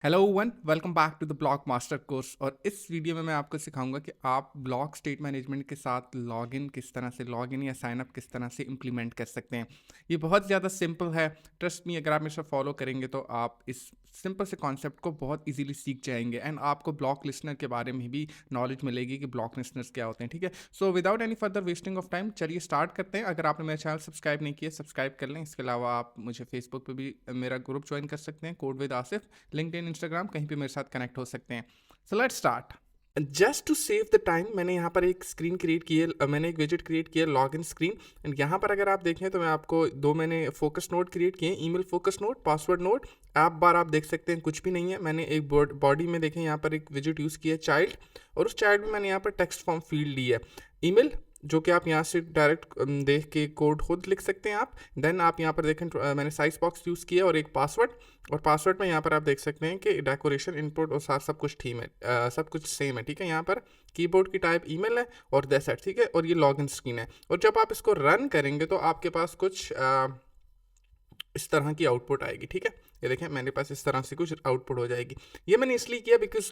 Hello one welcome back to the block master course. और इस video में मैं आपको सिखाऊंगा कि आप ब्लॉक स्टेट मैनेजमेंट के साथ लॉगिन किस तरह से लॉगिन या साइन अप किस तरह से इम्प्लीमेंट कर सकते हैं। ये बहुत ज़्यादा सिंपल है, ट्रस्ट मी। अगर आप मेरे साथ फॉलो करेंगे तो आप इस सिंपल से कॉन्सेप्ट को बहुत इजीली सीख जाएंगे एंड आपको ब्लॉक लिस्नर के बारे में भी नॉलेज मिलेगी कि ब्लॉक लिस्नर्स क्या होते हैं। ठीक है, so without any further wasting of time चलिए स्टार्ट करते हैं। अगर आपने मेरा चैनल सब्सक्राइब नहीं किया सब्सक्राइब कर लें। इसके अलावा आप मुझे फेसबुक पे भी मेरा ग्रुप ज्वाइन कर सकते हैं, code with Asif, LinkedIn, Instagram, कहीं पे मेरे साथ कनेक्ट हो सकते हैं। So let's start. Just to save the time मैंने यहाँ पर एक स्क्रीन क्रिएट की है, मैंने एक विजेट क्रिएट किया लॉगिन स्क्रीन। एंड यहाँ पर अगर आप देखें तो मैं आपको मैंने फोकस नोट क्रिएट किए, email focus note, password note, app bar. आप देख सकते हैं कुछ भी नहीं है। मैंने एक बॉडी में देखें यहाँ पर एक विजेट यूज़ किया है चाइल्ड, और उस चाइल्ड में मैंने यहाँ पर टेक्स्ट फॉर्म फील्ड ली है ईमेल, जो कि आप यहाँ से डायरेक्ट देख के कोड खुद लिख सकते हैं आप। देन आप यहाँ पर देखें मैंने साइज बॉक्स यूज़ किया और एक पासवर्ड, और पासवर्ड में यहाँ पर आप देख सकते हैं कि डेकोरेशन, इनपुट और साथ सब कुछ थीम है, सब कुछ सेम है। ठीक है, यहाँ पर कीबोर्ड की टाइप ईमेल है और दैट्स इट। ठीक है, और ये लॉगिन स्क्रीन है। और जब आप इसको रन करेंगे तो आपके पास कुछ इस तरह की आउटपुट आएगी। ठीक है, ये देखें मेरे पास इस तरह से कुछ आउटपुट हो जाएगी। ये मैंने इसलिए किया बिकॉज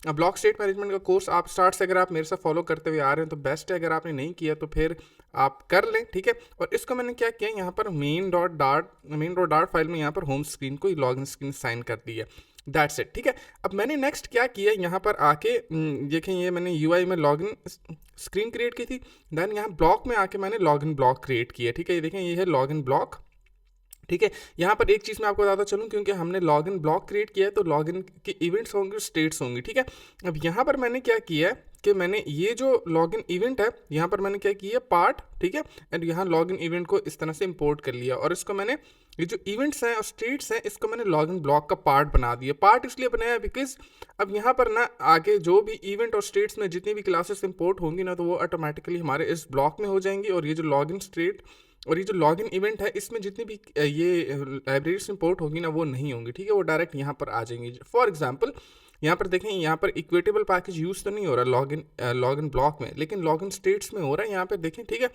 ब्लॉक स्टेट मैनेजमेंट का कोर्स आप स्टार्ट से अगर आप मेरे साथ फॉलो करते हुए आ रहे हैं तो बेस्ट है। अगर आपने नहीं किया तो फिर आप कर लें। ठीक है, और इसको मैंने क्या किया, यहाँ पर मेन डॉट डार्ट फाइल में यहाँ पर होम स्क्रीन को लॉगिन स्क्रीन साइन कर दी है। That's it. ठीक है, अब मैंने नेक्स्ट क्या किया, यहाँ पर आके देखें ये मैंने यूआई में लॉगिन स्क्रीन क्रिएट की थी। देन यहाँ ब्लॉक में आके मैंने लॉगिन ब्लॉक क्रिएट किया। ठीक है, ये देखें ये है लॉगिन ब्लॉक। ठीक है, यहाँ पर एक चीज़ मैं आपको बताता चलूँ, क्योंकि हमने लॉगिन ब्लॉक क्रिएट किया है तो लॉगिन के इवेंट्स होंगे, स्टेट्स होंगी। ठीक है, अब यहाँ पर मैंने क्या किया है कि मैंने ये जो लॉगिन इवेंट है यहाँ पर मैंने क्या किया पार्ट, ठीक है, एंड यहाँ लॉगिन इवेंट को इस तरह से इंपोर्ट कर लिया, और इसको मैंने ये जो इवेंट्स हैं और स्टेट्स हैं इसको मैंने लॉगिन ब्लॉक का पार्ट बना दिया। पार्ट इसलिए बनाया बिकॉज अब यहाँ पर ना आगे जो भी इवेंट और स्टेट्स में जितनी भी क्लासेस इंपोर्ट होंगी ना तो वो ऑटोमेटिकली हमारे इस ब्लॉक में हो जाएंगी, और ये जो लॉगिन स्टेट और ये जो लॉगिन इवेंट है इसमें जितनी भी ये लाइब्रेरीज इंपोर्ट होगी ना वो नहीं होंगी। ठीक है, वो डायरेक्ट यहाँ पर आ जाएंगी। फॉर एग्जांपल यहाँ पर देखें, यहाँ पर इक्वेटेबल पैकेज यूज़ तो नहीं हो रहा लॉगिन ब्लॉक में, लेकिन लॉगिन स्टेट्स में हो रहा है। यहाँ पर देखें, ठीक है,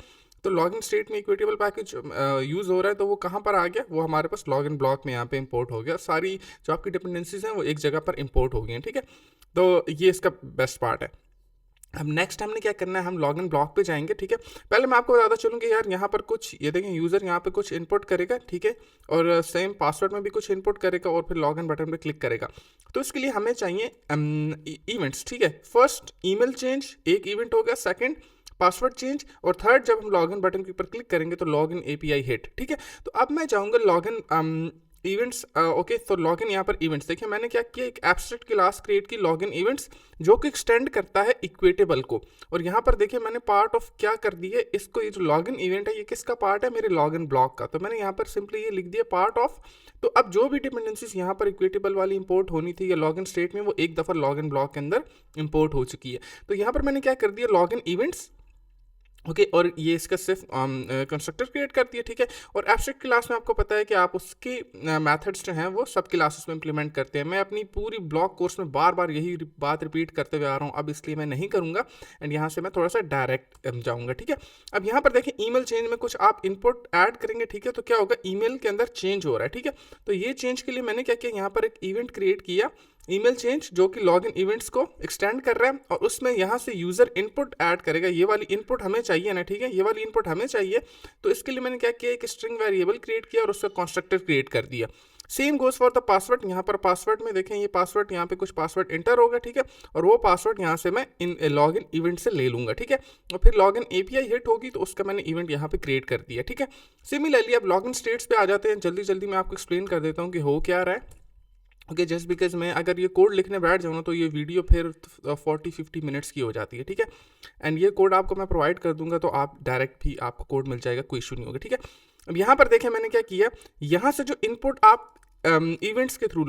तो लॉगिन स्टेट में इक्वेटेबल पैकेज यूज़ हो रहा है, तो वो कहाँ पर आ गया, वो हमारे पास लॉगिन ब्लॉक में यहाँ पे इंपोर्ट हो गया। सारी जो आपकी डिपेंडेंसीज हैं वो एक जगह पर इंपोर्ट हो गई हैं। ठीक है, तो ये इसका बेस्ट पार्ट है। अब नेक्स्ट हमने क्या करना है, हम लॉगिन ब्लॉक पे जाएंगे। ठीक है, पहले मैं आपको बताता चलूँ कि यार यहाँ पर कुछ ये देखें यूज़र यहाँ पे कुछ इनपुट करेगा। ठीक है, और सेम पासवर्ड में भी कुछ इनपुट करेगा और फिर लॉगिन बटन पे क्लिक करेगा। तो इसके लिए हमें चाहिए इवेंट्स। ठीक है, फर्स्ट ईमेल चेंज एक इवेंट होगा, सेकंड पासवर्ड चेंज, और थर्ड जब हम लॉगिन बटन के ऊपर क्लिक करेंगे तो लॉगिन एपीआई हिट। ठीक है, तो अब मैं जाऊँगा लॉगिन इवेंट्स। ओके, तो लॉगिन यहाँ पर इवेंट्स देखिए मैंने क्या किया, एक एब्स्ट्रैक्ट क्लास क्रिएट की लॉगिन इवेंट्स जो कि एक्सटेंड करता है इक्वेटेबल को। और यहाँ पर देखिए मैंने पार्ट ऑफ क्या कर दी है इसको, ये जो लॉगिन इवेंट है ये किसका पार्ट है, मेरे लॉगिन ब्लॉक का। तो मैंने यहाँ पर सिंपली ये लिख दिया पार्ट ऑफ। तो अब जो भी डिपेंडेंसीज यहाँ पर इक्वेटेबल वाली इंपोर्ट होनी थी या लॉगिन स्टेट में वो एक दफ़ा लॉगिन ब्लॉक के अंदर इंपोर्ट हो चुकी है। तो यहाँ पर मैंने क्या कर दिया, लॉगिन इवेंट्स। ओके, और ये इसका सिर्फ कंस्ट्रक्टर क्रिएट करती है। ठीक है, और एब्स्ट्रैक्ट क्लास में आपको पता है कि आप उसकी मेथड्स जो हैं वो सब क्लासेस में इंप्लीमेंट करते हैं। मैं अपनी पूरी ब्लॉक कोर्स में बार बार यही बात रिपीट करते हुए आ रहा हूँ, अब इसलिए मैं नहीं करूँगा। एंड यहाँ से मैं थोड़ा सा डायरेक्ट जाऊँगा। ठीक है, अब यहाँ पर देखें ईमेल चेंज में कुछ आप इनपुट ऐड करेंगे। ठीक है, तो क्या होगा, ईमेल के अंदर चेंज हो रहा है। ठीक है, तो ये चेंज के लिए मैंने क्या किया, यहाँ पर एक इवेंट क्रिएट किया ईमेल चेंज जो कि लॉगिन इवेंट्स को एक्सटेंड कर रहा है, और उसमें यहाँ से यूज़र इनपुट ऐड करेगा। ये वाली इनपुट हमें चाहिए ना, ठीक है, ये वाली इनपुट हमें चाहिए। तो इसके लिए मैंने क्या किया, एक स्ट्रिंग वेरिएबल क्रिएट किया और उसका कंस्ट्रक्टर क्रिएट कर दिया। Same goes for the password. यहाँ पर पासवर्ड में देखें ये पासवर्ड यहाँ पे कुछ पासवर्ड इंटर होगा। ठीक है, और वो पासवर्ड यहाँ से मैं इन लॉगिन इवेंट से ले लूँगा। ठीक है, और फिर लॉगिन एपीआई हिट होगी तो उसका मैंने इवेंट यहाँ पे क्रिएट कर दिया। ठीक है, सिमिलरली अब लॉगिन स्टेट्स पे आ जाते हैं। जल्दी जल्दी मैं आपको एक्सप्लेन कर देता हूँ कि हो क्या रहा है। ओके, जस्ट बिकॉज मैं अगर ये कोड लिखने बैठ जाऊँ ना तो ये वीडियो फिर 40-50 मिनट्स की हो जाती है। ठीक है, एंड ये कोड आपको मैं प्रोवाइड कर दूंगा तो आप डायरेक्ट भी आपको कोड मिल जाएगा, कोई इशू नहीं होगा। ठीक है, अब यहाँ पर देखें मैंने क्या किया, यहाँ से जो इनपुट आप इवेंट्स के थ्रू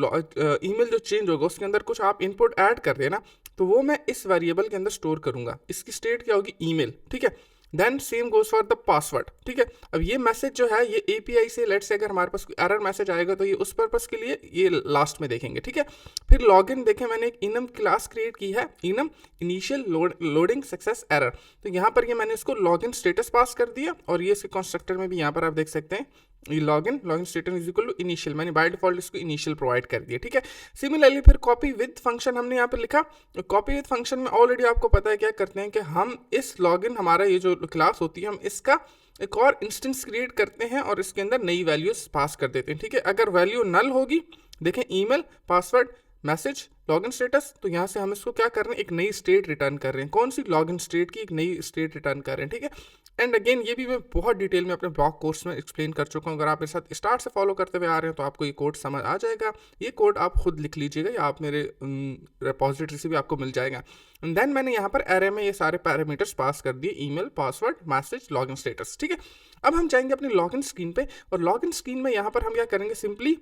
ईमेल जो चेंज होगा उसके अंदर कुछ आप इनपुट ऐड कर रहे हैं ना, तो वो मैं इस वेरिएबल के अंदर स्टोर करूँगा। इसकी स्टेट क्या होगी, ईमेल। ठीक है, then same goes for the password. ठीक है, अब ये मैसेज जो है ये एपीआई से लेट्स से अगर हमारे पास कोई एरर मैसेज आएगा तो ये उस पर्पस के लिए ये लास्ट में देखेंगे। ठीक है, फिर लॉगिन देखें मैंने एक इनम क्लास क्रिएट की है, enum initial loading success error. तो यहाँ पर ये मैंने इसको लॉगिन स्टेटस पास कर दिया और ये इसके कंस्ट्रक्टर में भी यहाँ पर आप देख सकते हैं ये login status is equal to initial, मैंने बाय डिफॉल्ट इसको इनिशियल प्रोवाइड कर दिया, ठीक है। सिमिलरली फिर कॉपी विद फंक्शन हमने यहाँ पर लिखा। कॉपी विद फंक्शन में ऑलरेडी आपको पता है क्या करते हैं कि हम इस लॉगिन हमारा ये जो क्लास होती है हम इसका एक और इंस्टेंस क्रिएट करते हैं और इसके अंदर नई वैल्यूज पास कर देते हैं, ठीक है। अगर वैल्यू नल होगी, देखें email, password, message, login status, तो यहाँ से हम इसको क्या कर रहे हैं, एक नई स्टेट रिटर्न कर रहे हैं। कौन सी? लॉगिन स्टेट की एक नई स्टेट रिटर्न कर रहे हैं, ठीक है। एंड अगेन ये भी मैं बहुत डिटेल में अपने ब्लॉग कोर्स में एक्सप्लेन कर चुका हूँ। अगर आप मेरे साथ स्टार्ट से फॉलो करते हुए आ रहे हैं तो आपको ये कोड समझ आ जाएगा। ये कोड आप खुद लिख लीजिएगा या आप मेरे रिपोजिटरी से भी आपको मिल जाएगा। एंड देन मैंने यहाँ पर एरे में ये सारे पैरामीटर्स पास कर दिए, email, password, message, login status, ठीक है। अब हम जाएंगे अपनी लॉगिन स्क्रीन पे और लॉगिन स्क्रीन में यहाँ पर हम क्या करेंगे, सिंपली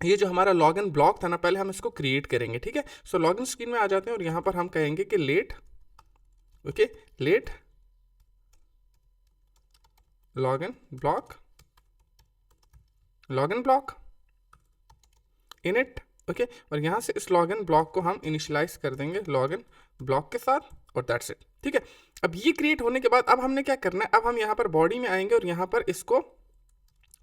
ये जो हमारा लॉगिन ब्लॉक था ना, पहले हम इसको क्रिएट करेंगे, ठीक है। सो लॉगिन स्क्रीन में आ जाते हैं और यहाँ पर हम कहेंगे कि let, okay, let login block init, okay. और यहाँ से इस लॉगिन ब्लॉक को हम इनिशियलाइज कर देंगे लॉगिन ब्लॉक के साथ और दैट्स इट, ठीक है। अब ये क्रिएट होने के बाद अब हमने क्या करना है, अब हम यहाँ पर बॉडी में आएंगे और यहाँ पर इसको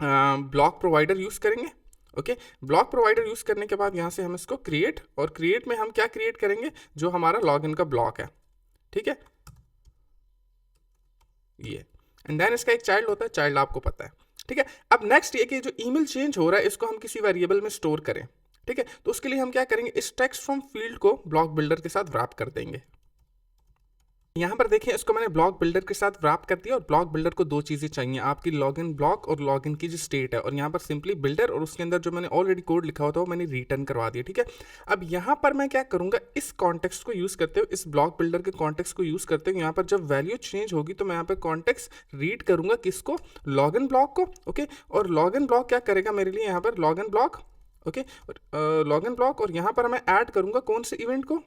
ब्लॉक प्रोवाइडर यूज करेंगे, ओके। ब्लॉक प्रोवाइडर यूज करने के बाद यहाँ से हम इसको क्रिएट, और क्रिएट में हम क्या क्रिएट करेंगे, जो हमारा लॉगिन का ब्लॉक है, ठीक है, ये। एंड देन इसका एक चाइल्ड होता है, चाइल्ड आपको पता है, ठीक है। अब नेक्स्ट ये कि जो ईमेल चेंज हो रहा है इसको हम किसी वेरिएबल में स्टोर करें, ठीक है। तो उसके लिए हम क्या करेंगे, इस टेक्स्ट फ्रॉम फील्ड को ब्लॉक बिल्डर के साथ रैप कर देंगे। यहाँ पर देखिए इसको मैंने ब्लॉक बिल्डर के साथ रैप कर दिया और ब्लॉक बिल्डर को दो चीज़ें चाहिए, आपकी लॉगिन ब्लॉक और लॉगिन की जो स्टेट है, और यहाँ पर सिंपली बिल्डर और उसके अंदर जो मैंने ऑलरेडी कोड लिखा होता है वो मैंने रिटर्न करवा दिया, ठीक है। अब यहाँ पर मैं क्या करूँगा, इस कॉन्टेक्स्ट को यूज़ करते हुए, इस ब्लॉक बिल्डर के कॉन्टेक्स्ट को यूज़ करते हुए यहाँ पर जब वैल्यू चेंज होगी तो मैं यहाँ पर कॉन्टेक्स्ट रीड करूँगा किसको, लॉगिन ब्लॉक को, ओके। और लॉगिन ब्लॉक क्या करेगा मेरे लिए, यहाँ पर login block, okay, login block, और यहाँ पर मैं ऐड करूँगा कौन से इवेंट को,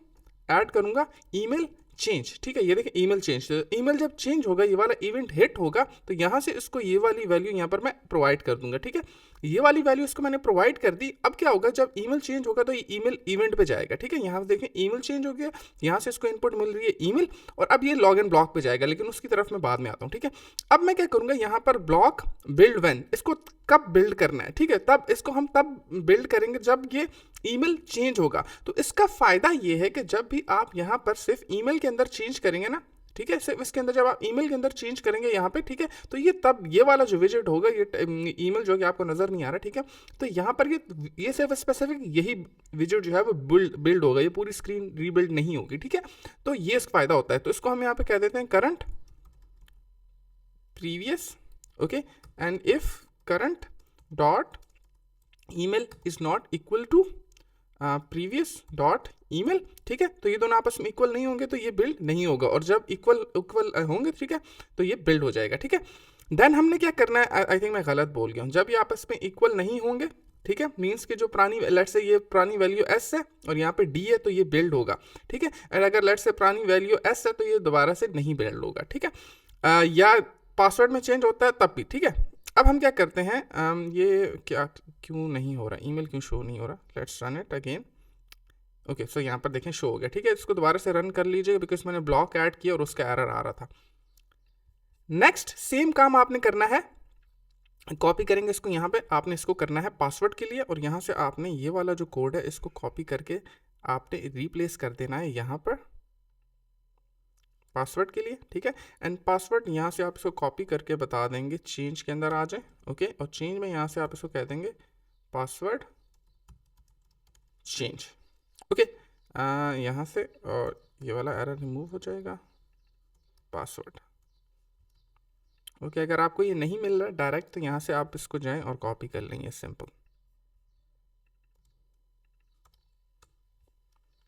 ऐड करूँगा ईमेल चेंज, ठीक है। ये देखिए ईमेल चेंज, ईमेल जब चेंज होगा, ये वाला इवेंट हिट होगा तो यहाँ से इसको ये वाली वैल्यू यहाँ पर मैं प्रोवाइड कर दूंगा, ठीक है। ये वाली वैल्यू इसको मैंने प्रोवाइड कर दी। अब क्या होगा, जब ईमेल चेंज होगा तो ये ईमेल इवेंट पे जाएगा, ठीक है। यहाँ देखें ईमेल चेंज हो गया, यहाँ से इसको इनपुट मिल रही है ईमेल, और अब ये लॉगिन ब्लॉक पे जाएगा, लेकिन उसकी तरफ मैं बाद में आता हूँ, ठीक है। अब मैं क्या करूँगा, यहाँ पर ब्लॉक बिल्ड व्हेन, इसको कब बिल्ड करना है, ठीक है, तब इसको हम तब बिल्ड करेंगे जब ये ईमेल चेंज होगा। तो इसका फायदा ये है कि जब भी आप यहाँ पर सिर्फ ईमेल के अंदर चेंज करेंगे ना, ठीक है, सिर्फ इसके अंदर जब आप ईमेल के अंदर चेंज करेंगे यहाँ पे, ठीक है, तो ये तब ये वाला जो विजेट होगा, ये ईमेल जो कि आपको नजर नहीं आ रहा, ठीक है, तो यहाँ पर ये सिर्फ स्पेसिफिक यही विजेट जो है वो बिल्ड होगा, ये पूरी स्क्रीन रीबिल्ड नहीं होगी, ठीक है। तो ये इसका फायदा होता है। तो इसको हम यहाँ पे कह देते हैं current previous, okay, and if current dot email is not equal to previous dot email, ठीक है। तो ये दोनों आपस में इक्वल नहीं होंगे तो ये बिल्ड नहीं होगा, और जब इक्वल होंगे, ठीक है, तो ये बिल्ड हो जाएगा, ठीक है। देन हमने क्या करना है, आई थिंक मैं गलत बोल गया हूँ, जब ये आपस में इक्वल नहीं होंगे, ठीक है, मीन्स कि जो पुरानी लेट से ये पुरानी वैल्यू एस है और यहाँ पे डी है तो ये बिल्ड होगा, ठीक है। और अगर लेट से पुरानी वैल्यू एस है तो ये दोबारा से नहीं बिल्ड होगा, ठीक है। या पासवर्ड में चेंज होता है तब भी, ठीक है। अब हम क्या करते हैं, ये क्या क्यों नहीं हो रहा, ईमेल क्यों शो नहीं हो रहा, let's run it again, okay. So यहाँ पर देखें शो हो गया, ठीक है। इसको दोबारा से रन कर लीजिएगा बिकॉज मैंने ब्लॉक ऐड किया और उसका एरर आ रहा था। नेक्स्ट सेम काम आपने करना है, कॉपी करेंगे इसको, यहाँ पे आपने इसको करना है पासवर्ड के लिए, और यहाँ से आपने ये वाला जो कोड है इसको कॉपी करके आपने रिप्लेस कर देना है यहाँ पर पासवर्ड के लिए, ठीक है। एंड पासवर्ड यहाँ से आप इसको कॉपी करके बता देंगे चेंज के अंदर आ जाए, ओके। और चेंज में यहाँ से आप इसको कह देंगे पासवर्ड चेंज, ओके। यहाँ से और ये वाला एरर रिमूव हो जाएगा, पासवर्ड, ओके। अगर आपको ये नहीं मिल रहा डायरेक्ट तो यहाँ से आप इसको जाएं और कॉपी कर लेंगे, सिंपल,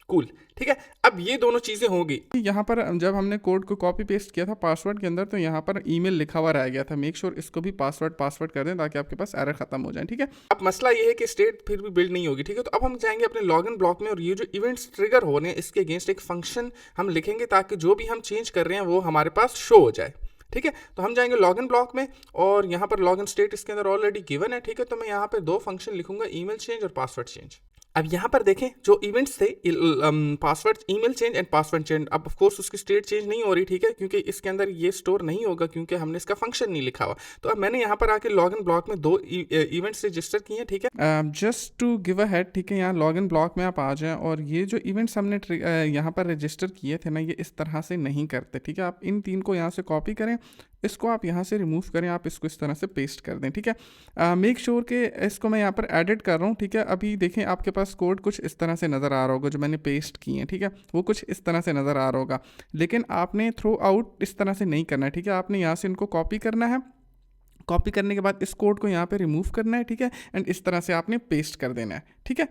कूल, ठीक है। अब ये दोनों चीजें होगी। यहाँ पर जब हमने कोड को कॉपी पेस्ट किया था पासवर्ड के अंदर तो यहाँ पर ईमेल लिखा हुआ रह गया था, मेक श्योर इसको भी पासवर्ड कर दें ताकि आपके पास एरर खत्म हो जाए, ठीक है। अब मसला ये है कि स्टेट फिर भी बिल्ड नहीं होगी, ठीक है। तो अब हम जाएंगे अपने लॉगिन ब्लॉक में और ये जो इवेंट्स ट्रिगर हो रहे हैं इसके अगेंस्ट एक फंक्शन हम लिखेंगे ताकि जो भी हम चेंज कर रहे हैं वो हमारे पास शो हो जाए, ठीक है। तो हम जाएंगे लॉगिन ब्लॉक में और यहाँ पर लॉगिन स्टेट इसके अंदर ऑलरेडी गिवन है, ठीक है। तो मैं यहाँ पे दो फंक्शन लिखूंगा, ईमेल चेंज और पासवर्ड चेंज, अब यहाँ पर देखें जो इवेंट्स थे, password email change and password change, अब ऑफ कोर्स उसकी स्टेट चेंज नहीं हो रही, ठीक है, क्योंकि इसके अंदर ये स्टोर नहीं होगा क्योंकि हमने इसका फंक्शन नहीं लिखा हुआ। तो अब मैंने यहाँ पर आके लॉगिन ब्लॉक में 2 इवेंट्स रजिस्टर किए हैं, ठीक है। Just to give a head, ठीक है, यहाँ लॉगिन ब्लॉक में आप आ जाएं और ये जो इवेंट्स हमने यहाँ पर रजिस्टर किए थे ना, ये इस तरह से नहीं करते, ठीक है। आप इन 3 को यहाँ से कॉपी करें, इसको आप यहाँ से रिमूव करें, आप इसको इस तरह से पेस्ट कर दें, ठीक है। मेक श्योर कि इसको मैं यहाँ पर एडिट कर रहा हूँ, ठीक है। अभी देखें आपके पास कोड कुछ इस तरह से नज़र आ रहा होगा, जो मैंने पेस्ट किए हैं, ठीक है, वो कुछ इस तरह से नज़र आ रहा होगा, लेकिन आपने थ्रो आउट इस तरह से नहीं करना है, ठीक है। आपने यहाँ से इनको कॉपी करना है, कॉपी करने के बाद इस कोड को यहाँ पे रिमूव करना है, ठीक है, एंड इस तरह से आपने पेस्ट कर देना है, ठीक है।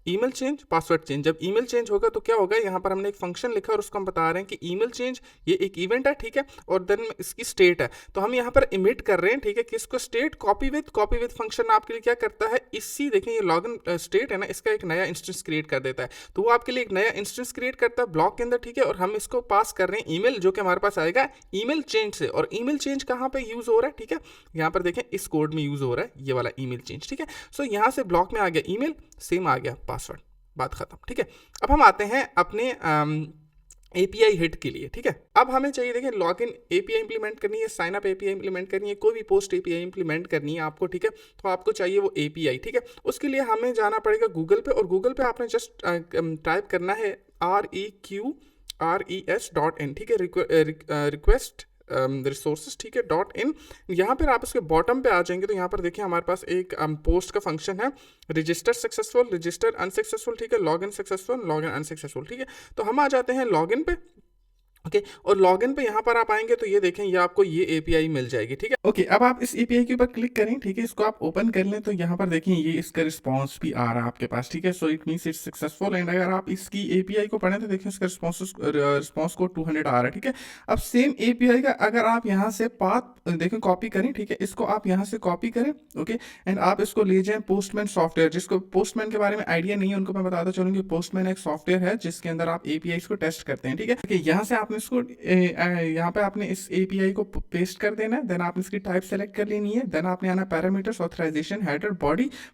ईमेल चेंज, पासवर्ड चेंज, जब ईमेल चेंज होगा तो क्या होगा, यहाँ पर हमने एक फंक्शन लिखा और उसको हम बता रहे हैं कि ईमेल चेंज ये एक इवेंट है, ठीक है, और देन इसकी स्टेट है। तो हम यहाँ पर इमिट कर रहे हैं, ठीक है, कि इसको स्टेट कॉपी विद फंक्शन आपके लिए क्या करता है, इसी देखें ये लॉगिन स्टेट है ना, इसका एक नया इंस्टेंस क्रिएट कर देता है। तो वो आपके लिए एक नया इंस्टेंस क्रिएट करता है ब्लॉक के अंदर, ठीक है, और हम इसको पास कर रहे हैं ईमेल, जो कि हमारे पास आएगा ईमेल चेंज से। और ईमेल चेंज कहाँ पे यूज हो रहा है, ठीक है, यहाँ पर देखें इस कोड में यूज हो रहा है ये वाला ईमेल चेंज, ठीक है। सो यहाँ से ब्लॉक में आ गया ईमेल, सेम आ गया पासवर्ड, बात खत्म, ठीक है। अब हम आते हैं अपने API हिट के लिए, ठीक है। अब हमें चाहिए, देखिए, लॉगिन API इंप्लीमेंट करनी है, साइन अप API इंप्लीमेंट करनी है, कोई भी पोस्ट API इंप्लीमेंट करनी है आपको, ठीक है। तो आपको चाहिए वो API, ठीक है। उसके लिए हमें जाना पड़ेगा गूगल पे, और गूगल पे आपने जस्ट टाइप करना है reqres.in, ठीक है, रिक्वेस्ट रिसोर्सेज, ठीक है, .in। यहाँ पर आप उसके बॉटम पे आ जाएंगे तो यहाँ पर देखिए हमारे पास एक पोस्ट का फंक्शन है, रजिस्टर सक्सेसफुल, रजिस्टर अनसक्सेसफुल, ठीक है, लॉगिन सक्सेसफुल, लॉगिन अनसक्सेसफुल, ठीक है। तो हम आ जाते हैं लॉगिन पे, ओके, और लॉगिन पे यहाँ पर आप आएंगे तो ये देखें ये आपको ये API मिल जाएगी, ठीक है। ओके, अब आप इस API के ऊपर क्लिक करें, ठीक है, इसको आप ओपन कर लें तो यहाँ पर देखें ये इसका रिस्पांस भी आ रहा है आपके पास, ठीक है। So it means it's successful, and अगर आप इसकी API को पढ़ें तो देखें इसका रिस्पांस को 200 आ रहा है, ठीक है। अब सेम API का अगर आप यहाँ से पाथ देखें कॉपी करें, ठीक है, इसको आप यहाँ से कॉपी करें, ओके, एंड आप इसको ले जाएं पोस्टमैन सॉफ्टवेयर। जिसको पोस्टमैन के बारे में आइडिया नहीं है उनको मैं बताता चलूँ कि पोस्टमैन एक सॉफ्टवेयर है जिसके अंदर आप APIs को टेस्ट करते हैं, ठीक है। यहाँ से आपने इसको यहाँ पे आपने इस API को पेस्ट कर देना है, देन आपने इसकी टाइप सेलेक्ट कर लेनी है, देन आपने आना पैरामीटर्स, ऑथराइजेशन, हेडर,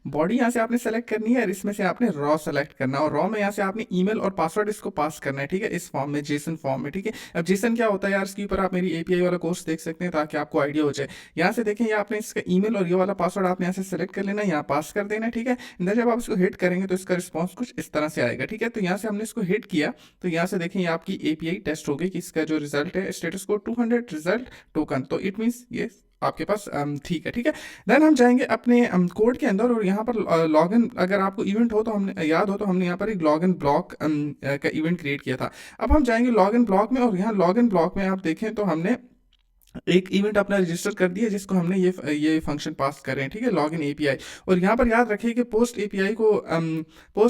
बॉडी यहाँ से आपने सेलेक्ट करनी है, और इसमें से आपने रॉ सेलेक्ट करना है, और रॉ में यहाँ से आपने ईमेल और पासवर्ड इसको पास करना है, ठीक है, इस फॉर्म में, जेसन फॉर्म में, ठीक है। अब जेसन क्या होता है यार, इसके ऊपर आप मेरी API वाला कोर्स देख सकते हैं ताकि आपको आइडिया हो जाए। यहाँ से देखें ये आपने इसका ईमेल और ये वाला पासवर्ड आपने यहाँ से सेलेक्ट कर लेना है, यहाँ पास कर देना है, ठीक है। जब आप इसको हिट करेंगे तो इसका रिस्पॉन्स कुछ इस तरह से आएगा, ठीक है। तो यहाँ से हमने इसको हिट किया तो यहाँ से देखें ये आपकी API टेस्ट हो गई कि इसका जो रिजल्ट है स्टेटस कोड 200 रिजल्ट टोकन, तो इट मींस ये आपके पास ठीक है, ठीक है। देन हम जाएंगे अपने कोड के अंदर, और यहाँ पर लॉगिन अगर आपको इवेंट हो तो हमने याद हो तो हमने यहाँ पर एक लॉगिन ब्लॉक का इवेंट क्रिएट किया था। अब हम जाएंगे लॉगिन ब्लॉक में, और यहाँ लॉगिन ब्लॉक में आप देखें तो हमने एक इवेंट अपना रजिस्टर कर दिया जिसको हमने ये फंक्शन पास कर रहे हैं, ठीक है, लॉगिन API। और यहाँ पर याद रखिए कि पोस्ट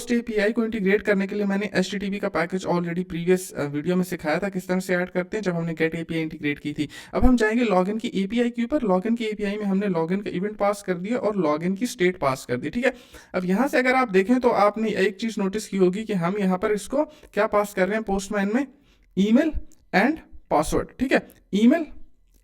API को इंटीग्रेट करने के लिए मैंने HTTP का पैकेज ऑलरेडी प्रीवियस वीडियो में सिखाया था किस तरह से ऐड करते हैं जब हमने गेट API इंटीग्रेट की थी। अब हम जाएंगे लॉगिन की API के ऊपर। लॉगिन की API में हमने लॉगिन का इवेंट पास कर दिया और लॉगिन की स्टेट पास कर दी, ठीक है। अब यहाँ से अगर आप देखें तो आपने एक चीज़ नोटिस की होगी कि हम यहाँ पर इसको क्या पास कर रहे हैं, पोस्टमैन में ईमेल एंड पासवर्ड, ठीक है, ईमेल,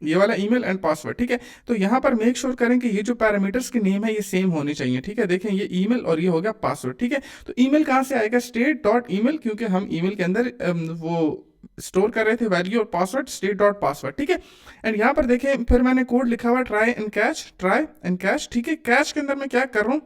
ये वाला ईमेल एंड पासवर्ड, ठीक है। तो यहाँ पर मेक श्योर करें कि ये जो पैरामीटर्स के नेम है ये सेम होने चाहिए, ठीक है। देखें ये ईमेल और ये हो गया पासवर्ड, ठीक है। तो ईमेल कहाँ से आएगा, state.email, क्योंकि हम ईमेल के अंदर वो स्टोर कर रहे थे वैल्यू, और पासवर्ड state.password, ठीक है। एंड यहाँ पर देखें फिर मैंने कोड लिखा हुआ ट्राई एंड कैच, ठीक है। कैच के अंदर मैं क्या कर रहा हूँ,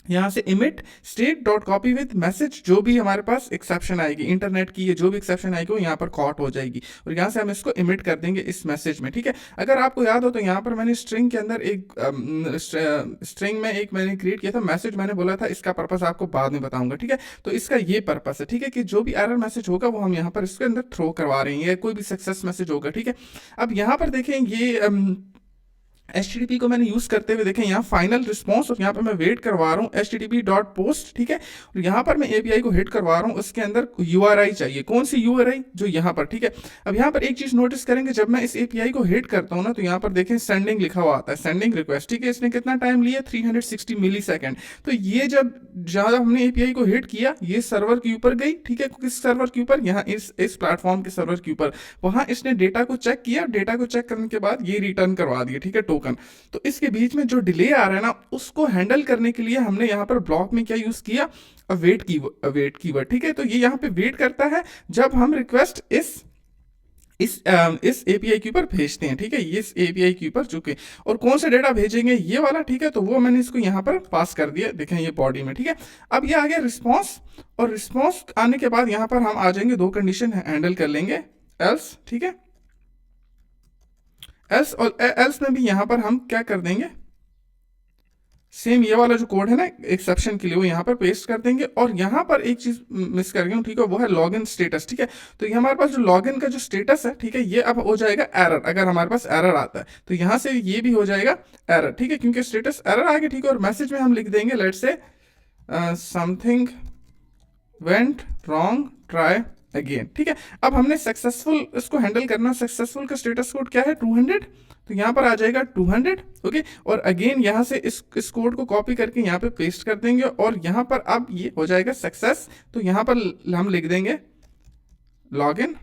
यहाँ से इमिट state.copy विद मैसेज, जो भी हमारे पास एक्सेप्शन आएगी इंटरनेट की, ये जो भी एक्सेप्शन आएगी वो यहाँ पर कॉट हो जाएगी, और यहाँ से हम इसको इमिट कर देंगे इस मैसेज में, ठीक है। अगर आपको याद हो तो यहाँ पर मैंने स्ट्रिंग के अंदर एक स्ट्रिंग में एक मैंने क्रिएट किया था मैसेज, मैंने बोला था इसका पर्पस आपको बाद में बताऊंगा, ठीक है। तो इसका ये पर्पस है, ठीक है, कि जो भी एरर मैसेज होगा वो हम यहाँ पर इसके अंदर थ्रो करवा रहे हैं, या कोई भी सक्सेस मैसेज होगा, ठीक है। अब यहाँ पर देखें ये HTTP को मैंने यूज करते हुए देखें यहाँ फाइनल रिस्पॉन्स, और यहाँ पर मैं वेट करवा रहा हूँ http.post, ठीक है। और यहाँ पर मैं API को हिट करवा रहा हूँ, उसके अंदर URI चाहिए, कौन सी URI, जो यहाँ पर, ठीक है। अब यहाँ पर एक चीज नोटिस करेंगे, जब मैं इस API को हिट करता हूँ ना तो यहाँ पर देखें सेंडिंग लिखा हुआ आता है, सेंडिंग रिक्वेस्ट, ठीक है। इसने कितना टाइम लिया, 360 मिली सेकेंड। तो ये जब ज्यादा हमने API को हिट किया ये सर्वर के ऊपर गई, ठीक है। किस सर्वर के ऊपर, यहाँ इस प्लेटफॉर्म के सर्वर के ऊपर, वहां इसने डेटा को चेक किया, डेटा को चेक करने के बाद ये रिटर्न करवा दिया, ठीक है, टोकन। तो इसके बीच में जो डिले आ रहा है ना, उसको हैंडल करने के लिए हमने यहाँ पर ब्लॉक में क्या यूज किया, वेट कीवर्ड। ठीक है, तो ये यहाँ पे वेट करता है जब हम रिक्वेस्ट इस एपीआई के ऊपर भेजते हैं। ठीक है, ये इस एपीआई के ऊपर चुके, और कौन सा डेटा भेजेंगे, ये वाला। ठीक है, तो वो मैंने इसको यहाँ पर पास कर दिया, देखें ये बॉडी में। ठीक है, अब ये आ गया रिस्पॉन्स, और रिस्पॉन्स आने के बाद यहाँ पर हम आ जाएंगे, दो कंडीशन हैंडल कर लेंगे, एल्स। ठीक है, एल्स, और एल्स में भी यहाँ पर हम क्या कर देंगे, सेम ये वाला जो कोड है ना एक्सेप्शन के लिए, वो यहाँ पर पेस्ट कर देंगे। और यहाँ पर एक चीज मिस कर गया हूँ, ठीक है, वो है लॉगिन स्टेटस। ठीक है, तो ये हमारे पास जो लॉगिन का जो स्टेटस है, ठीक है, ये अब हो जाएगा एरर। अगर हमारे पास एरर आता है तो यहाँ से ये भी हो जाएगा एरर। ठीक है, क्योंकि स्टेटस एरर आ गया। ठीक है, और मैसेज में हम लिख देंगे let's say something went wrong, try again. ठीक है, अब हमने सक्सेसफुल इसको हैंडल करना, सक्सेसफुल का स्टेटस कोड क्या है, 200, तो यहाँ पर आ जाएगा 200। ओके, और अगेन यहाँ से इस कोड को कॉपी करके यहाँ पे पेस्ट कर देंगे, और यहाँ पर अब ये हो जाएगा सक्सेस। तो यहाँ पर हम लिख देंगे लॉगिन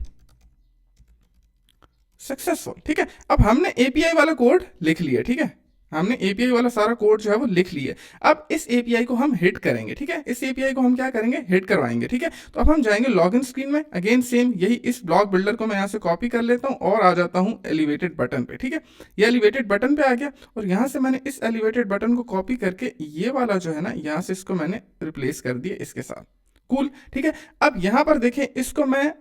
सक्सेसफुल। ठीक है, अब हमने एपीआई वाला कोड लिख लिया। ठीक है, हमने एपीआई वाला सारा कोड जो है वो लिख लिया। अब इस एपीआई को हम हिट करेंगे। ठीक है, इस एपीआई को हम क्या करेंगे, हिट करवाएंगे। ठीक है, तो अब हम जाएंगे लॉगिन स्क्रीन में, अगेन सेम यही इस ब्लॉक बिल्डर को मैं यहाँ से कॉपी कर लेता हूँ और आ जाता हूँ एलिवेटेड बटन पे। ठीक है, ये एलिवेटेड बटन पे आ गया, और यहाँ से मैंने इस एलिवेटेड बटन को कॉपी करके ये वाला जो है ना, यहाँ से इसको मैंने रिप्लेस कर दिया इसके साथ। कूल। ठीक है, अब यहाँ पर देखें, इसको मैं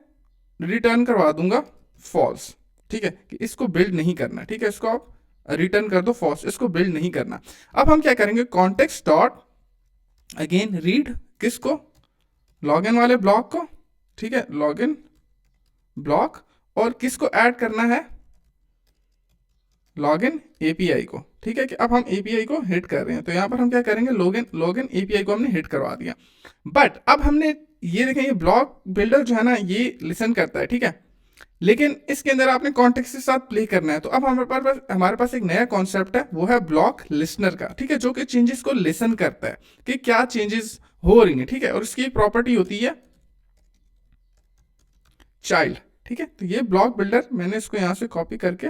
रिटर्न करवा दूंगा फॉल्स। ठीक है, कि इसको बिल्ड नहीं करना। ठीक है, इसको आप रिटर्न कर दो फॉल्स, इसको बिल्ड नहीं करना। अब हम क्या करेंगे, कॉन्टेक्स्ट डॉट अगेन रीड, किसको, लॉगिन वाले ब्लॉक को। ठीक है, लॉगिन ब्लॉक, और किसको ऐड करना है, लॉगिन एपीआई को। ठीक है, कि अब हम एपीआई को हिट कर रहे हैं, तो यहां पर हम क्या करेंगे, लॉगिन एपीआई को हमने हिट करवा दिया। बट अब हमने ये देखें, ये ब्लॉक बिल्डर जो है ना, ये लिसन करता है। ठीक है, लेकिन इसके अंदर आपने कॉन्टेक्स्ट के साथ प्ले करना है। तो अब हमारे पास एक नया कॉन्सेप्ट है, वो है ब्लॉक लिसनर का। ठीक है, जो कि चेंजेस को लिसन करता है कि क्या चेंजेस हो रही हैं। ठीक है, और इसकी एक प्रॉपर्टी होती है चाइल्ड। ठीक है, तो ये ब्लॉक बिल्डर मैंने इसको यहां से कॉपी करके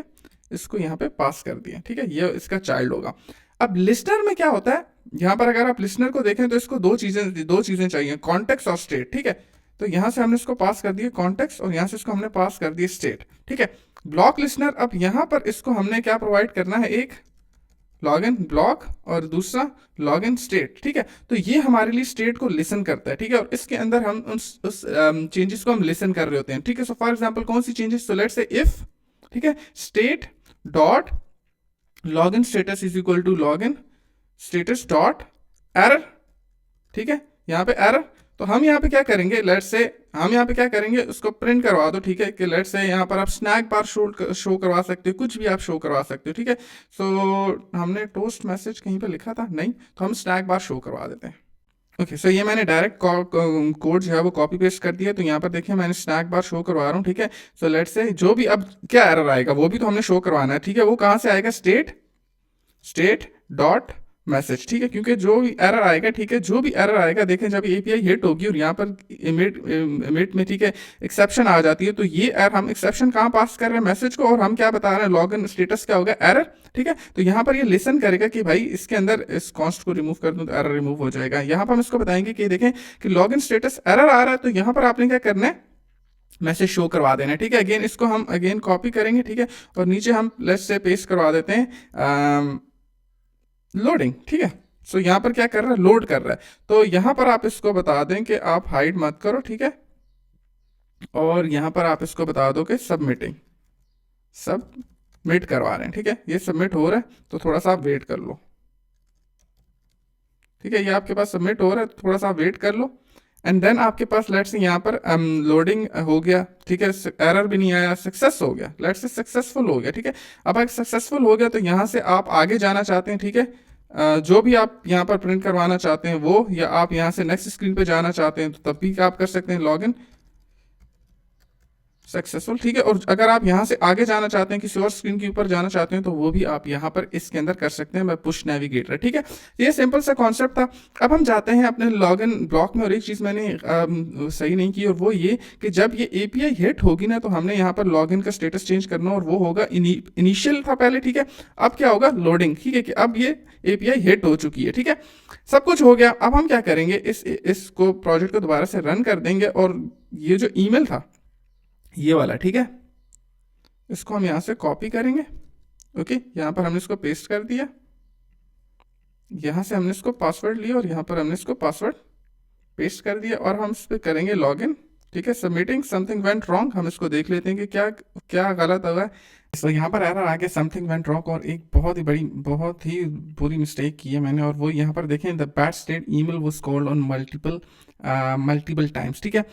इसको यहाँ पे पास कर दिया। ठीक है, ये इसका चाइल्ड होगा। अब लिस्नर में क्या होता है, यहाँ पर अगर आप लिस्नर को देखें तो इसको दो चीजें चाहिए, कॉन्टेक्स्ट और स्टेट। ठीक है, तो यहां से हमने इसको पास कर दिया कॉन्टेक्स्ट, और यहां से इसको हमने पास कर दिया स्टेट। ठीक है, ब्लॉक लिसनर, अब यहां पर इसको हमने क्या प्रोवाइड करना है, एक लॉगिन ब्लॉक और दूसरा लॉगिन स्टेट। ठीक है, तो ये हमारे लिए स्टेट को लिसन करता है। ठीक है, और इसके अंदर हम उस चेंजेस को हम लिसन कर रहे होते हैं। ठीक है, सो फॉर एग्जांपल कौन सी changes, so let's say if, ठीक है, state dot login status is equal to login status dot error. ठीक है, यहाँ पे एरर, तो हम यहाँ पे क्या करेंगे, लेट्स से हम यहाँ पे क्या करेंगे, उसको प्रिंट करवा दो। ठीक है, कि लेट्स से यहाँ पर आप स्नैक बार शो करवा सकते हो, कुछ भी आप शो करवा सकते हो। ठीक है, सो हमने टोस्ट मैसेज कहीं पे लिखा था, नहीं, तो हम स्नैक बार शो करवा देते हैं। ओके, सो ये मैंने डायरेक्ट कोड जो है वो कॉपी पेस्ट कर दिया। तो यहाँ पर देखिए मैंने स्नैक बार शो करवा रहा हूँ। ठीक है, सो लेट्स से जो भी अब क्या एरर आएगा वो भी तो हमने शो करवाना है। ठीक है, वो कहाँ से आएगा, स्टेट डॉट मैसेज। ठीक है, क्योंकि जो भी एरर आएगा, ठीक है, जो भी एरर आएगा, देखें जब एपीआई हिट होगी और यहाँ पर इमिट में, ठीक है, एक्सेप्शन आ जाती है, तो ये एरर हम एक्सेप्शन कहाँ पास कर रहे हैं, मैसेज को, और हम क्या बता रहे हैं, लॉगिन स्टेटस क्या होगा, एरर। ठीक है, तो यहाँ पर ये लिसन करेगा कि भाई इसके अंदर इस कॉन्स्ट को रिमूव कर दूं तो एरर रिमूव हो जाएगा। यहाँ पर हम इसको बताएंगे कि देखें कि लॉगिन स्टेटस एरर आ रहा है, तो यहाँ पर आपने क्या करना है, मैसेज शो करवा देना है। ठीक है, अगेन इसको हम अगेन कॉपी करेंगे। ठीक है, और नीचे हम लेट्स से पेस्ट करवा देते हैं लोडिंग। ठीक है, सो यहाँ पर क्या कर रहा है, लोड कर रहा है। तो यहाँ पर आप इसको बता दें कि आप हाइड मत करो। ठीक है, और यहाँ पर आप इसको बता दो कि सबमिट करवा रहे हैं। ठीक है, ये सबमिट हो रहा है, तो थोड़ा सा आप वेट कर लो। ठीक है, ये आपके पास सबमिट हो रहा है, थोड़ा सा वेट कर लो। एंड देन आपके पास लेट्स से यहाँ पर लोडिंग हो गया। ठीक है, एरर भी नहीं आया, सक्सेस हो गया, लेट्स से सक्सेसफुल हो गया। ठीक है, अब अगर सक्सेसफुल हो गया तो यहाँ से आप आगे जाना चाहते हैं। ठीक है, जो भी आप यहाँ पर प्रिंट करवाना चाहते हैं वो, या आप यहाँ से नेक्स्ट स्क्रीन पे जाना चाहते हैं तो तब भी आप कर सकते हैं, लॉगिन सक्सेसफुल, ठीक है। और अगर आप यहाँ से आगे जाना चाहते हैं, किसी और स्क्रीन के ऊपर जाना चाहते हैं, तो वो भी आप यहाँ पर इसके अंदर कर सकते हैं, पुश नेविगेटर, ठीक है। ये सिंपल सा कॉन्सेप्ट था। अब हम जाते हैं अपने लॉगिन ब्लॉक में, और एक चीज़ मैंने सही नहीं की, और वो ये कि जब ये एपीआई हिट होगी ना, तो हमने यहाँ पर लॉगिन का स्टेटस चेंज करना, और वो होगा इनिशियल था पहले, ठीक है। अब क्या होगा, लोडिंग, ठीक है, कि अब ये एपीआई हिट हो चुकी है, ठीक है। सब कुछ हो गया। अब हम क्या करेंगे, इसको प्रोजेक्ट को दोबारा से रन कर देंगे, और ये जो ईमेल था ये वाला, ठीक है, इसको हम यहाँ से कॉपी करेंगे। ओके, यहाँ पर हमने इसको पेस्ट कर दिया, यहाँ से हमने इसको पासवर्ड लिया, और यहाँ पर हमने इसको पासवर्ड पेस्ट कर दिया, और हम इस पर करेंगे लॉगिन, ठीक है। सबमिटिंग समथिंग वेंट रॉन्ग, हम इसको देख लेते हैं कि क्या क्या गलत हुआ है। तो यहाँ पर एरर आ गया समथिंग वेंट रॉन्ग, और एक बहुत ही बुरी मिस्टेक की है मैंने, और वो यहाँ पर देखें, the bad state email was called on multiple times, ठीक है।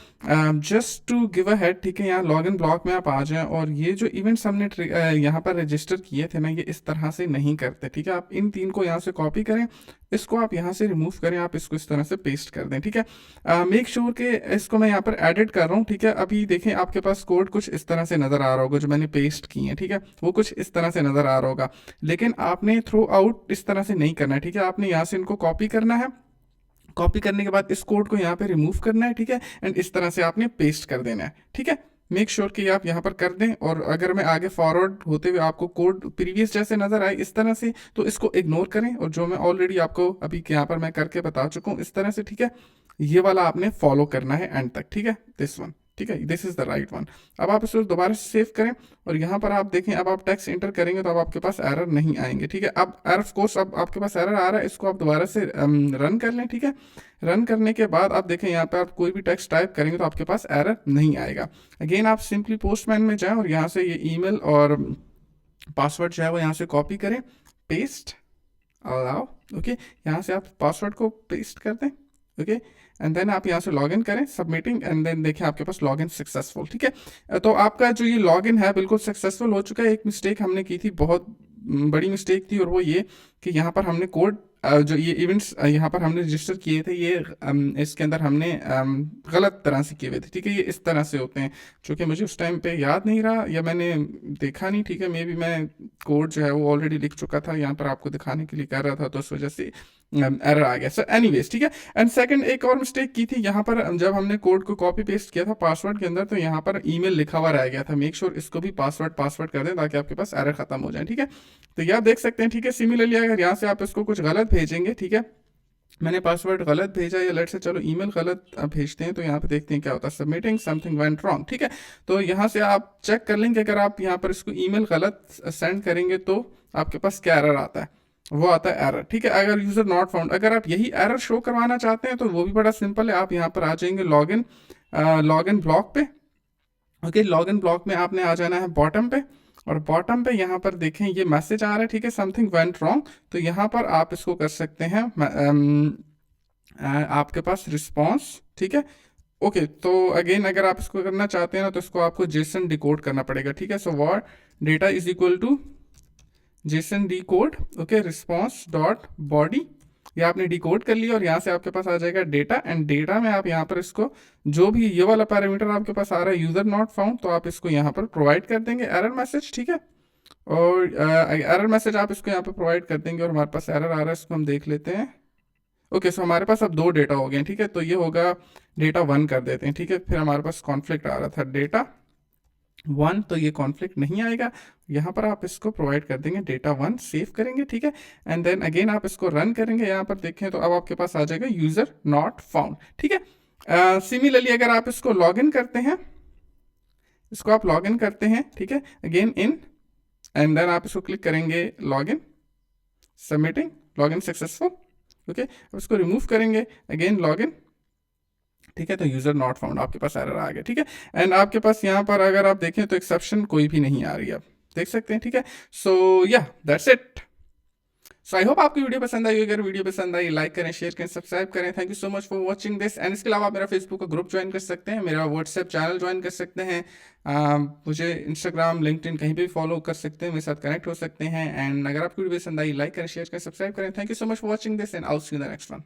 Just to give a head, ठीक है, यहाँ लॉगिन ब्लॉक में आप आ जाएं, और ये जो इवेंट्स हमने यहाँ पर रजिस्टर किए थे ना, ये इस तरह से नहीं करते, ठीक है। आप इन 3 को यहाँ से कॉपी करें, इसको आप यहाँ से रिमूव करें, आप इसको इस तरह से पेस्ट कर दें, ठीक है। मेक श्योर कि इसको मैं यहाँ पर एडिट कर रहा हूँ, ठीक है। अभी देखें, आपके पास कोड कुछ इस तरह से नज़र आ रहा होगा, जो मैंने पेस्ट किए हैं, ठीक है, वो कुछ इस तरह से नज़र आ रहा होगा, लेकिन आपने थ्रू आउट इस तरह से नहीं करना है, ठीक है। आपने यहाँ से इनको कॉपी करना है, कॉपी करने के बाद इस कोड को यहाँ पे रिमूव करना है, ठीक है, एंड इस तरह से आपने पेस्ट कर देना है, ठीक है। मेक श्योर कि आप यहाँ पर कर दें, और अगर मैं आगे फॉरवर्ड होते हुए आपको कोड प्रीवियस जैसे नज़र आए इस तरह से, तो इसको इग्नोर करें, और जो मैं ऑलरेडी आपको अभी यहाँ पर मैं करके बता चुका हूँ इस तरह से, ठीक है, ये वाला आपने फॉलो करना है एंड तक, ठीक है, दिस वन, ठीक है, this is the right one. अब आप इसको दोबारा से सेव करें, और यहाँ पर आप देखें, अब आप टेक्स्ट इंटर करेंगे तो अब आपके पास एरर नहीं आएंगे, ठीक है। अब एरर, ऑफ कोर्स अब आपके पास एरर आ रहा है, इसको आप दोबारा से रन कर लें, ठीक है। रन करने के बाद आप देखें, यहाँ पर आप कोई भी टेक्स्ट टाइप करेंगे तो आपके पास एरर नहीं आएगा। अगेन आप सिंपली पोस्टमैन में जाएं, और यहाँ से ये ईमेल और पासवर्ड जो है वो यहाँ से कॉपी करें, पेस्ट, अलाउ, ओके, यहाँ से आप पासवर्ड को पेस्ट कर दें, ओके, एंड देन आप यहाँ से लॉगिन करें, सबमिटिंग, एंड देन देखें आपके पास लॉगिन सक्सेसफुल, ठीक है। तो आपका जो ये लॉगिन है बिल्कुल सक्सेसफुल हो चुका है। एक मिस्टेक हमने की थी, बहुत बड़ी मिस्टेक थी, और वो ये कि यहाँ पर हमने कोड जो ये इवेंट्स यहाँ पर हमने रजिस्टर किए थे, ये इसके अंदर हमने गलत तरह से किए हुए थे, ठीक है। ये इस तरह से होते हैं, चूँकि मुझे उस टाइम पे याद नहीं रहा, या मैंने देखा नहीं, ठीक है, मे बी मैं कोड जो है वो ऑलरेडी लिख चुका था, यहाँ पर आपको दिखाने के लिए कर रहा था, तो उस वजह से एरर आ गया। सो एनीवेज, ठीक है। एंड सेकंड, एक और मिस्टेक की थी यहाँ पर, जब हमने कोड को कॉपी पेस्ट किया था पासवर्ड के अंदर, तो यहाँ पर ईमेल लिखा हुआ रह गया था। मेक श्योर इसको भी पासवर्ड कर दें, ताकि आपके पास एरर खत्म हो जाए, ठीक है। तो ये आप देख सकते हैं, ठीक है। सिमिलरली अगर यहाँ से आप इसको कुछ गलत भेजेंगे, ठीक है, मैंने पासवर्ड गलत भेजा, या लेट से चलो ईमेल गलत भेजते हैं, तो यहाँ पे देखते हैं क्या होता है, सबमिटिंग समथिंग वेंट रॉन्ग, ठीक है। तो यहाँ से आप चेक कर लेंगे, अगर आप यहाँ पर इसको ईमेल गलत सेंड करेंगे तो आपके पास क्या एरर आता है, वो आता है एरर, ठीक है। अगर यूजर नॉट फाउंड, अगर आप यही एरर शो करवाना चाहते हैं तो वो भी बड़ा सिंपल है। आप यहाँ पर आ जाएंगे लॉगिन ब्लॉक पे, ओके, लॉगिन ब्लॉक में आपने आ जाना है बॉटम पे, और बॉटम पे यहाँ पर देखें ये मैसेज आ रहा है, ठीक है, समथिंग वेंट रॉन्ग। तो यहाँ पर आप इसको कर सकते हैं, आपके पास रिस्पॉन्स, ठीक है, ओके। तो अगेन अगर आप इसको करना चाहते हैं ना, तो इसको आपको जेसन डिकोड करना पड़ेगा, ठीक है। So what data is equal to JSON decode, okay, response dot body, ये आपने डिकोड कर लिया, और यहाँ से आपके पास आ जाएगा डेटा, एंड डेटा में आप यहाँ पर इसको जो भी ये वाला पैरामीटर आपके पास आ रहा है, यूजर नॉट फाउंड, तो आप इसको यहाँ पर प्रोवाइड कर देंगे एरर मैसेज, ठीक है। और एरर मैसेज आप इसको यहाँ पर प्रोवाइड कर देंगे, और हमारे पास एरर आ रहा है, इसको हम देख लेते हैं। ओके, सो हमारे पास अब 2 डेटा हो गए, ठीक है। तो ये होगा डेटा 1 कर देते हैं, ठीक है। फिर हमारे पास कॉन्फ्लिक्ट आ रहा था डेटा 1, तो ये कॉन्फ्लिक्ट नहीं आएगा। यहाँ पर आप इसको प्रोवाइड कर देंगे डेटा 1, सेव करेंगे, ठीक है, एंड देन अगेन आप इसको रन करेंगे। यहाँ पर देखें तो अब आपके पास आ जाएगा यूजर नॉट फाउंड, ठीक है। सिमिलरली अगर आप इसको लॉगिन करते हैं, इसको आप लॉगिन करते हैं, ठीक है, अगेन इन, एंड देन आप इसको क्लिक करेंगे login, submitting, login successful, okay. अब इसको रिमूव करेंगे, अगेन लॉगिन, ठीक है, तो यूजर नॉट फाउंड, आपके पास एरर आ गया, ठीक है। एंड आपके पास यहाँ पर अगर आप देखें तो एक्सेप्शन कोई भी नहीं आ रही है, आप देख सकते हैं, ठीक है। सो या that's it. So I hope आपको वीडियो पसंद आई। अगर वीडियो पसंद आई, लाइक करें, शेयर करें, सब्सक्राइब करें। Thank you so much for watching this. And इसके अलावा आप मेरा फेसबुक का ग्रुप ज्वाइन कर सकते हैं, मेरा व्हाट्सएप चैनल ज्वाइन कर सकते हैं, मुझे इंस्टाग्राम, लिंक्डइन कहीं भी फॉलो कर सकते हैं, मेरे साथ कनेक्ट हो सकते हैं। एंड अगर आपको वीडियो पसंद आई, लाइक करें, शेयर करें, सब्सक्राइब करें। Thank you so much for watching this, and I will see you in the next one.